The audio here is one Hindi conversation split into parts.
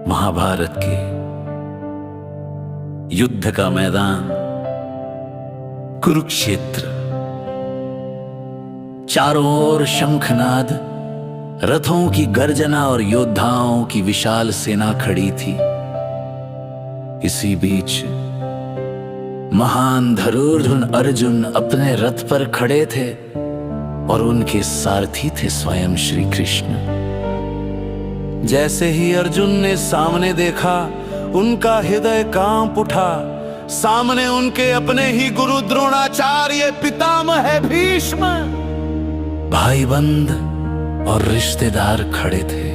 महाभारत के युद्ध का मैदान कुरुक्षेत्र। चारों ओर शंखनाद, रथों की गर्जना और योद्धाओं की विशाल सेना खड़ी थी। इसी बीच महान धनुर्धर अर्जुन अपने रथ पर खड़े थे और उनके सारथी थे स्वयं श्री कृष्ण। जैसे ही अर्जुन ने सामने देखा, उनका हृदय कांप उठा। सामने उनके अपने ही गुरु द्रोणाचार्य, पितामह भीष्म, भाईबंद और रिश्तेदार खड़े थे।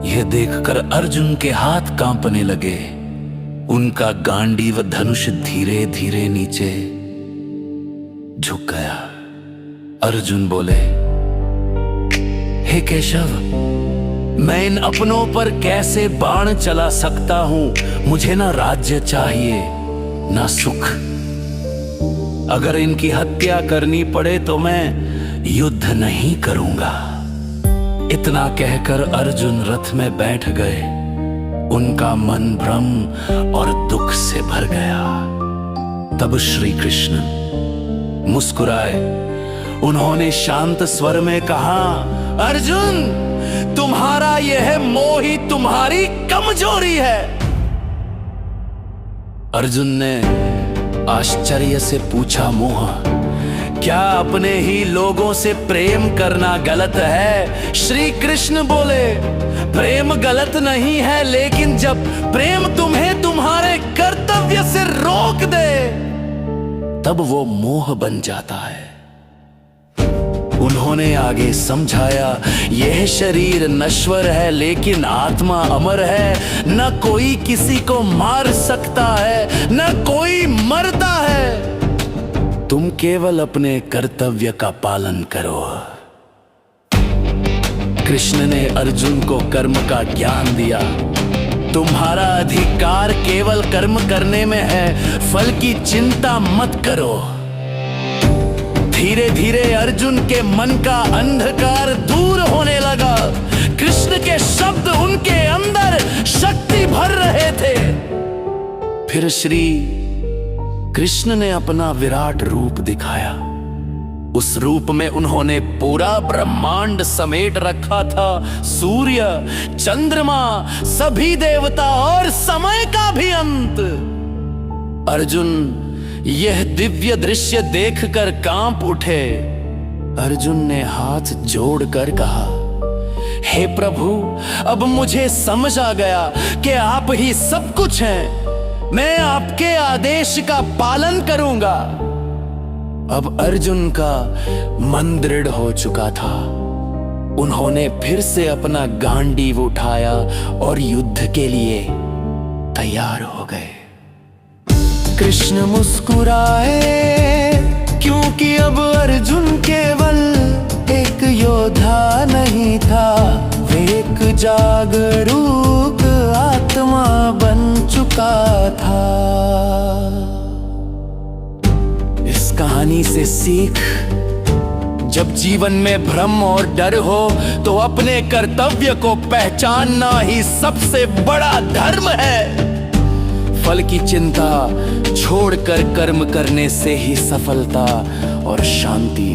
यह देखकर अर्जुन के हाथ कांपने लगे। उनका गांडीव धनुष धीरे धीरे नीचे झुक गया। अर्जुन बोले, हे केशव, मैं इन अपनों पर कैसे बाण चला सकता हूं? मुझे ना राज्य चाहिए ना सुख। अगर इनकी हत्या करनी पड़े तो मैं युद्ध नहीं करूंगा। इतना कहकर अर्जुन रथ में बैठ गए। उनका मन भ्रम और दुख से भर गया। तब श्री कृष्ण मुस्कुराए। उन्होंने शांत स्वर में कहा, अर्जुन, तुम्हारा यह मोह ही तुम्हारी कमजोरी है। अर्जुन ने आश्चर्य से पूछा, मोह, क्या अपने ही लोगों से प्रेम करना गलत है? श्री कृष्ण बोले, प्रेम गलत नहीं है, लेकिन जब प्रेम तुम्हें तुम्हारे कर्तव्य से रोक दे तब वो मोह बन जाता है। उन्होंने आगे समझाया, यह शरीर नश्वर है लेकिन आत्मा अमर है। न कोई किसी को मार सकता है, न कोई मरता है। तुम केवल अपने कर्तव्य का पालन करो। कृष्ण ने अर्जुन को कर्म का ज्ञान दिया। तुम्हारा अधिकार केवल कर्म करने में है, फल की चिंता मत करो। धीरे धीरे अर्जुन के मन का अंधकार दूर होने लगा। कृष्ण के शब्द उनके अंदर शक्ति भर रहे थे। फिर श्री कृष्ण ने अपना विराट रूप दिखाया। उस रूप में उन्होंने पूरा ब्रह्मांड समेट रखा था। सूर्य, चंद्रमा, सभी देवता और समय का भी अंत। अर्जुन यह दिव्य दृश्य देखकर कांप उठे। अर्जुन ने हाथ जोड़कर कहा, हे प्रभु, अब मुझे समझ आ गया कि आप ही सब कुछ हैं। मैं आपके आदेश का पालन करूंगा। अब अर्जुन का मन दृढ़ हो चुका था। उन्होंने फिर से अपना गांडीव उठाया और युद्ध के लिए तैयार हो गए। कृष्ण मुस्कुराए, क्योंकि अब अर्जुन केवल एक योद्धा नहीं था, वे एक जागरूक आत्मा बन चुका था। इस कहानी से सीख, जब जीवन में भ्रम और डर हो तो अपने कर्तव्य को पहचानना ही सबसे बड़ा धर्म है। फल की चिंता छोड़कर कर्म करने से ही सफलता और शांति